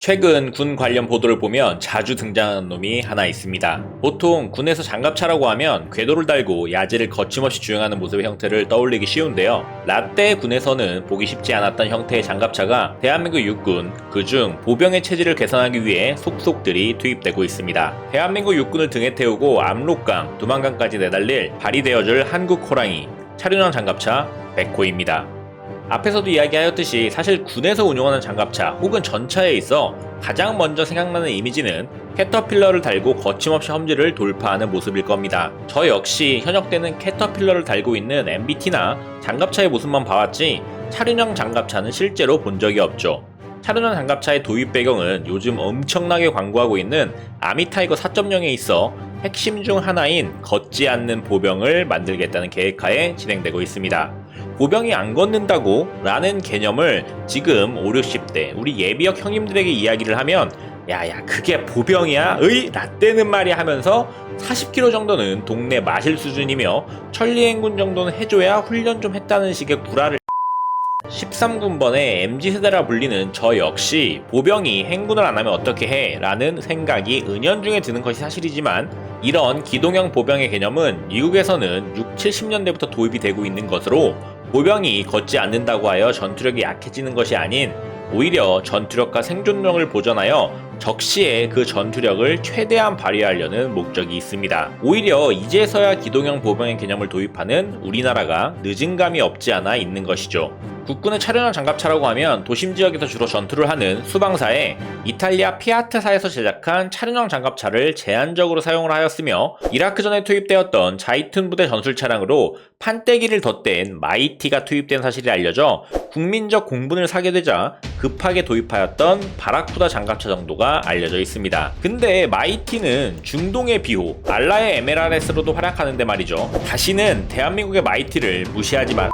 최근 군 관련 보도를 보면 자주 등장하는 놈이 하나 있습니다. 보통 군에서 장갑차라고 하면 궤도를 달고 야지를 거침없이 주행하는 모습의 형태를 떠올리기 쉬운데요. 라떼 군에서는 보기 쉽지 않았던 형태의 장갑차가 대한민국 육군, 그중 보병의 체질을 개선하기 위해 속속들이 투입되고 있습니다. 대한민국 육군을 등에 태우고 압록강, 두만강까지 내달릴 발휘되어줄 한국 호랑이, 차륜형 장갑차 백호입니다. 앞에서도 이야기하였듯이 사실 군에서 운용하는 장갑차 혹은 전차에 있어 가장 먼저 생각나는 이미지는 캐터필러를 달고 거침없이 험지를 돌파하는 모습일 겁니다. 저 역시 현역 때는 캐터필러를 달고 있는 MBT나 장갑차의 모습만 봐왔지 차륜형 장갑차는 실제로 본 적이 없죠. 차륜형 장갑차의 도입 배경은 요즘 엄청나게 광고하고 있는 아미타이거 4.0에 있어 핵심 중 하나인 걷지 않는 보병을 만들겠다는 계획하에 진행되고 있습니다. 보병이 안 걷는다고? 라는 개념을 지금 5, 60대 우리 예비역 형님들에게 이야기를 하면 야야 그게 보병이야? 으이 라떼는 말이야 하면서 40km 정도는 동네 마실 수준이며 천리행군 정도는 해줘야 훈련 좀 했다는 식의 구라를 13군번의 MZ세대라 불리는 저 역시 보병이 행군을 안 하면 어떻게 해? 라는 생각이 은연중에 드는 것이 사실이지만 이런 기동형 보병의 개념은 미국에서는 6, 70년대부터 도입이 되고 있는 것으로 보병이 걷지 않는다고 하여 전투력이 약해지는 것이 아닌 오히려 전투력과 생존력을 보전하여 적시에 그 전투력을 최대한 발휘하려는 목적이 있습니다. 오히려 이제서야 기동형 보병의 개념을 도입하는 우리나라가 늦은 감이 없지 않아 있는 것이죠. 국군의 차륜형 장갑차라고 하면 도심 지역에서 주로 전투를 하는 수방사에 이탈리아 피아트사에서 제작한 차륜형 장갑차를 제한적으로 사용을 하였으며 이라크전에 투입되었던 자이툰 부대 전술 차량으로 판때기를 덧댄 마이티가 투입된 사실이 알려져 국민적 공분을 사게 되자 급하게 도입하였던 바라쿠다 장갑차 정도가 알려져 있습니다. 근데 마이티는 중동의 비호 알라의 MLRS로도 활약하는데 말이죠. 다시는 대한민국의 마이티를 무시하지 마.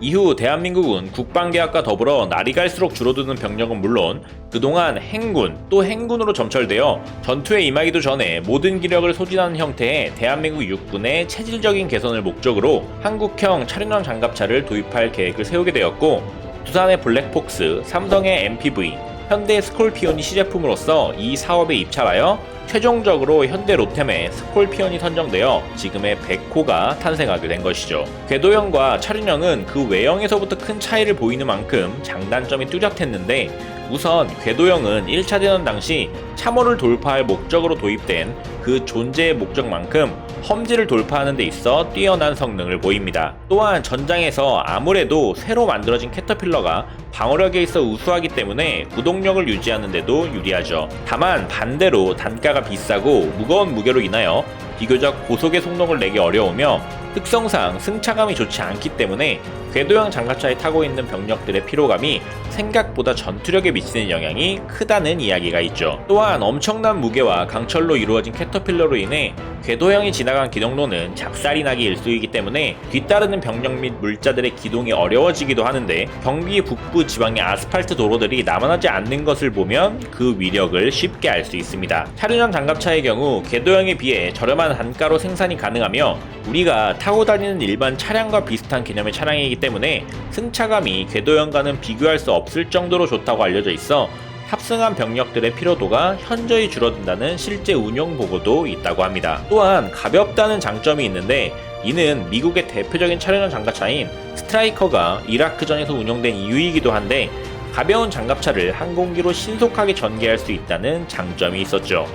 이후 대한민국은 국방개혁과 더불어 날이 갈수록 줄어드는 병력은 물론 그동안 행군 또 행군으로 점철되어 전투에 임하기도 전에 모든 기력을 소진하는 형태의 대한민국 육군의 체질적인 개선을 목적으로 한국형 차륜형 장갑차를 도입할 계획을 세우게 되었고 두산의 블랙폭스, 삼성의 MPV, 현대의 스콜피온이 시제품으로서 이 사업에 입찰하여 최종적으로 현대 로템의 스콜피온이 선정되어 지금의 백호가 탄생하게 된 것이죠. 궤도형과 차륜형은 그 외형에서부터 큰 차이를 보이는 만큼 장단점이 뚜렷했는데 우선 궤도형은 1차 대전 당시 참호를 돌파할 목적으로 도입된 그 존재의 목적만큼 험지를 돌파하는 데 있어 뛰어난 성능을 보입니다. 또한 전장에서 아무래도 새로 만들어진 캐터필러가 방어력에 있어 우수하기 때문에 구동력을 유지하는 데도 유리하죠. 다만 반대로 단가가 비싸고 무거운 무게로 인하여 비교적 고속의 속력을 내기 어려우며 특성상 승차감이 좋지 않기 때문에 궤도형 장갑차에 타고 있는 병력들의 피로감이 생각보다 전투력에 미치는 영향이 크다는 이야기가 있죠. 또한 엄청난 무게와 강철로 이루어진 캐터필러로 인해 궤도형이 지나간 기동로는 작살이 나기 일쑤이기 때문에 뒤따르는 병력 및 물자들의 기동이 어려워지기도 하는데 경기 북부 지방의 아스팔트 도로들이 남아나지 않는 것을 보면 그 위력을 쉽게 알 수 있습니다. 차륜형 장갑차의 경우 궤도형에 비해 저렴한 단가로 생산이 가능하며 우리가 타고 다니는 일반 차량과 비슷한 개념의 차량이기 때문에 승차감이 궤도형과는 비교할 수 없을 정도로 좋다고 알려져 있어 탑승한 병력들의 피로도가 현저히 줄어든다는 실제 운용 보고도 있다고 합니다. 또한 가볍다는 장점이 있는데 이는 미국의 대표적인 차륜형 장갑차인 스트라이커가 이라크전에서 운용된 이유이기도 한데 가벼운 장갑차를 항공기로 신속하게 전개할 수 있다는 장점이 있었죠.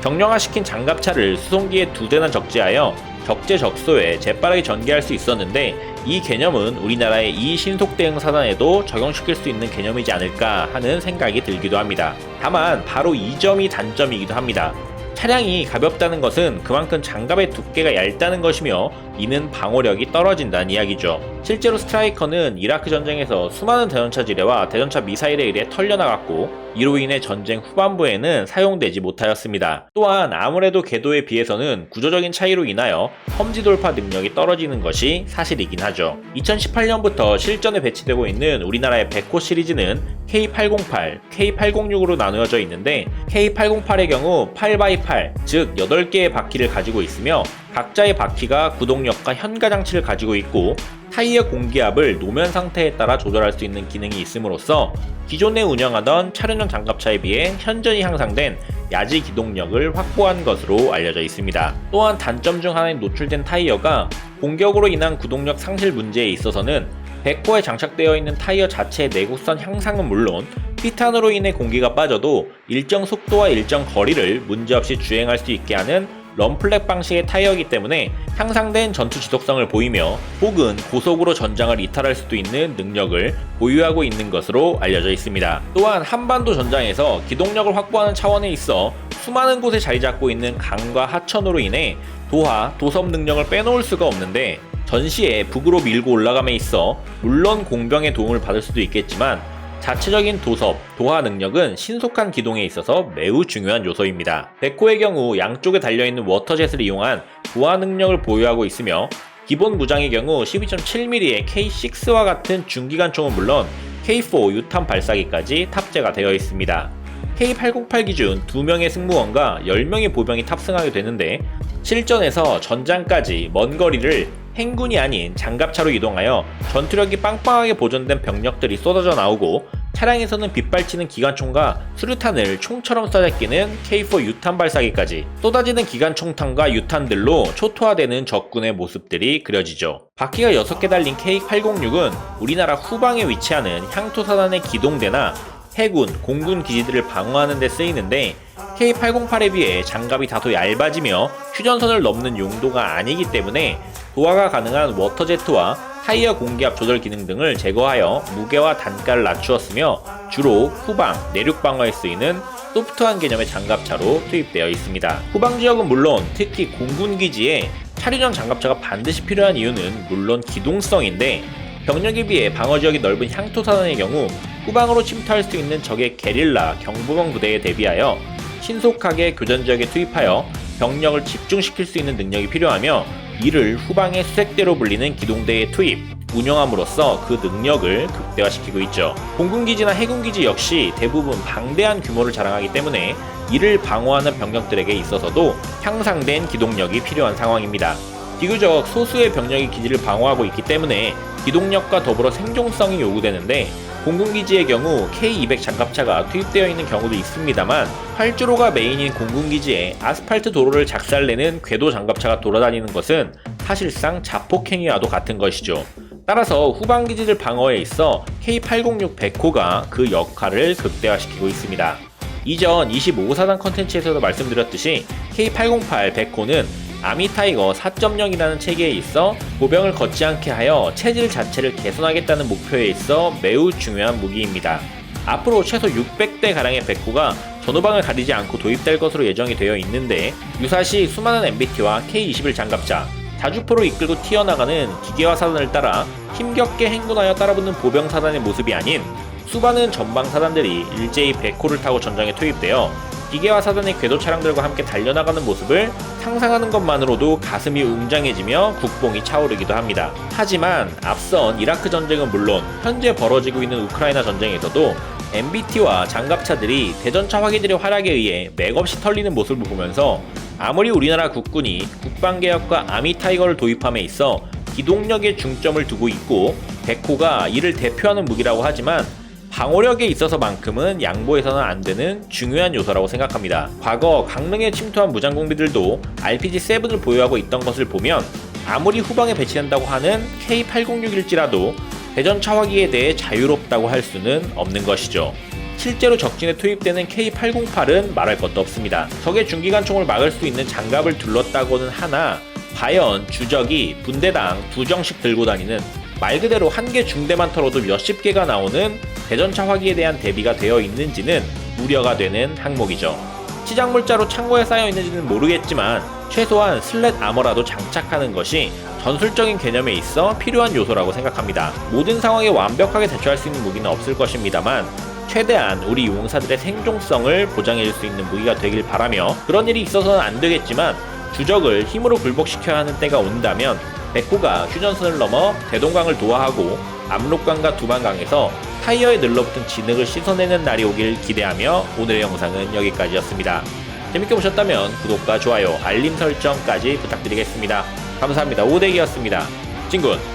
경량화시킨 장갑차를 수송기에 2대나 적재하여 적재적소에 재빠르게 전개할 수 있었는데 이 개념은 우리나라의 이 신속대응 사단에도 적용시킬 수 있는 개념이지 않을까 하는 생각이 들기도 합니다. 다만 바로 이 점이 단점이기도 합니다. 차량이 가볍다는 것은 그만큼 장갑의 두께가 얇다는 것이며 이는 방어력이 떨어진다는 이야기죠. 실제로 스트라이커는 이라크 전쟁에서 수많은 대전차 지뢰와 대전차 미사일에 의해 털려나갔고 이로 인해 전쟁 후반부에는 사용되지 못하였습니다. 또한 아무래도 궤도에 비해서는 구조적인 차이로 인하여 험지 돌파 능력이 떨어지는 것이 사실이긴 하죠. 2018년부터 실전에 배치되고 있는 우리나라의 백호 시리즈는 K808, K806으로 나누어져 있는데 K808의 경우 8x8, 즉 8개의 바퀴를 가지고 있으며 각자의 바퀴가 구동력과 현가 장치를 가지고 있고 타이어 공기압을 노면 상태에 따라 조절할 수 있는 기능이 있음으로써 기존에 운영하던 차륜형 장갑차에 비해 현저히 향상된 야지 기동력을 확보한 것으로 알려져 있습니다. 또한 단점 중 하나인 노출된 타이어가 공격으로 인한 구동력 상실 문제에 있어서는 백호에 장착되어 있는 타이어 자체의 내구성 향상은 물론 피탄으로 인해 공기가 빠져도 일정 속도와 일정 거리를 문제없이 주행할 수 있게 하는 럼플렉 방식의 타이어이기 때문에 향상된 전투 지속성을 보이며 혹은 고속으로 전장을 이탈할 수도 있는 능력을 보유하고 있는 것으로 알려져 있습니다. 또한 한반도 전장에서 기동력을 확보하는 차원에 있어 수많은 곳에 자리 잡고 있는 강과 하천으로 인해 도하, 도섭 능력을 빼놓을 수가 없는데 전시에 북으로 밀고 올라감에 있어 물론 공병의 도움을 받을 수도 있겠지만 자체적인 도섭, 도하 능력은 신속한 기동에 있어서 매우 중요한 요소입니다. 백호의 경우 양쪽에 달려있는 워터젯을 이용한 도하 능력을 보유하고 있으며 기본 무장의 경우 12.7mm의 K6와 같은 중기관총은 물론 K4 유탄 발사기까지 탑재가 되어 있습니다. K808 기준 2명의 승무원과 10명의 보병이 탑승하게 되는데 실전에서 전장까지 먼 거리를 행군이 아닌 장갑차로 이동하여 전투력이 빵빵하게 보존된 병력들이 쏟아져 나오고 차량에서는 빗발치는 기관총과 수류탄을 총처럼 쏴제끼는 K4 유탄 발사기까지 쏟아지는 기관총탄과 유탄들로 초토화되는 적군의 모습들이 그려지죠. 바퀴가 6개 달린 K806은 우리나라 후방에 위치하는 향토사단의 기동대나 해군, 공군 기지들을 방어하는 데 쓰이는데 K808에 비해 장갑이 다소 얇아지며 휴전선을 넘는 용도가 아니기 때문에 도하가 가능한 워터제트와 타이어 공기압 조절 기능 등을 제거하여 무게와 단가를 낮추었으며 주로 후방, 내륙 방어에 쓰이는 소프트한 개념의 장갑차로 투입되어 있습니다. 후방 지역은 물론 특히 공군 기지에 차륜형 장갑차가 반드시 필요한 이유는 물론 기동성인데 병력에 비해 방어 지역이 넓은 향토사단의 경우 후방으로 침투할 수 있는 적의 게릴라, 경보병 부대에 대비하여 신속하게 교전 지역에 투입하여 병력을 집중시킬 수 있는 능력이 필요하며 이를 후방의 수색대로 불리는 기동대에 투입, 운영함으로써 그 능력을 극대화시키고 있죠. 공군기지나 해군기지 역시 대부분 방대한 규모를 자랑하기 때문에 이를 방어하는 병력들에게 있어서도 향상된 기동력이 필요한 상황입니다. 비교적 소수의 병력이 기지를 방어하고 있기 때문에 기동력과 더불어 생존성이 요구되는데 공군기지의 경우 K200 장갑차가 투입되어 있는 경우도 있습니다만 활주로가 메인인 공군기지에 아스팔트 도로를 작살내는 궤도 장갑차가 돌아다니는 것은 사실상 자폭행위와도 같은 것이죠. 따라서 후방기지들 방어에 있어 K806 백호가 그 역할을 극대화시키고 있습니다. 이전 25사단 컨텐츠에서도 말씀드렸듯이 K808 백호는 아미타이거 4.0이라는 체계에 있어 보병을 걷지 않게 하여 체질 자체를 개선하겠다는 목표에 있어 매우 중요한 무기입니다. 앞으로 최소 600대가량의 백호가 전후방을 가리지 않고 도입될 것으로 예정이 되어 있는데 유사시 수많은 MBT와 K21 장갑차, 자주포로 이끌고 튀어나가는 기계화 사단을 따라 힘겹게 행군하여 따라붙는 보병 사단의 모습이 아닌 수많은 전방 사단들이 일제히 백호를 타고 전장에 투입되어 기계화 사단의 궤도 차량들과 함께 달려나가는 모습을 상상하는 것만으로도 가슴이 웅장해지며 국뽕이 차오르기도 합니다. 하지만 앞선 이라크 전쟁은 물론 현재 벌어지고 있는 우크라이나 전쟁에서도 MBT와 장갑차들이 대전차 화기들의 활약에 의해 맥없이 털리는 모습을 보면서 아무리 우리나라 국군이 국방개혁과 아미타이거를 도입함에 있어 기동력에 중점을 두고 있고 백호가 이를 대표하는 무기라고 하지만 방어력에 있어서만큼은 양보해서는 안 되는 중요한 요소라고 생각합니다. 과거 강릉에 침투한 무장공비들도 RPG-7을 보유하고 있던 것을 보면 아무리 후방에 배치된다고 하는 K806일지라도 대전차 화기에 대해 자유롭다고 할 수는 없는 것이죠. 실제로 적진에 투입되는 K808은 말할 것도 없습니다. 적의 중기관총을 막을 수 있는 장갑을 둘렀다고는 하나 과연 주적이 분대당 2정씩 들고 다니는 말 그대로 한 개 중대만 털어도 몇십 개가 나오는 대전차 화기에 대한 대비가 되어 있는지는 우려가 되는 항목이죠. 치장물자로 창고에 쌓여 있는지는 모르겠지만 최소한 슬랫 아머라도 장착하는 것이 전술적인 개념에 있어 필요한 요소라고 생각합니다. 모든 상황에 완벽하게 대처할 수 있는 무기는 없을 것입니다만 최대한 우리 용사들의 생존성을 보장해줄 수 있는 무기가 되길 바라며 그런 일이 있어서는 안 되겠지만 주적을 힘으로 굴복시켜야 하는 때가 온다면 백호가 휴전선을 넘어 대동강을 도하하고 압록강과 두만강에서 타이어에 늘러붙은 진흙을 씻어내는 날이 오길 기대하며 오늘의 영상은 여기까지였습니다. 재밌게 보셨다면 구독과 좋아요, 알림 설정까지 부탁드리겠습니다. 감사합니다. 오대기였습니다. 진군!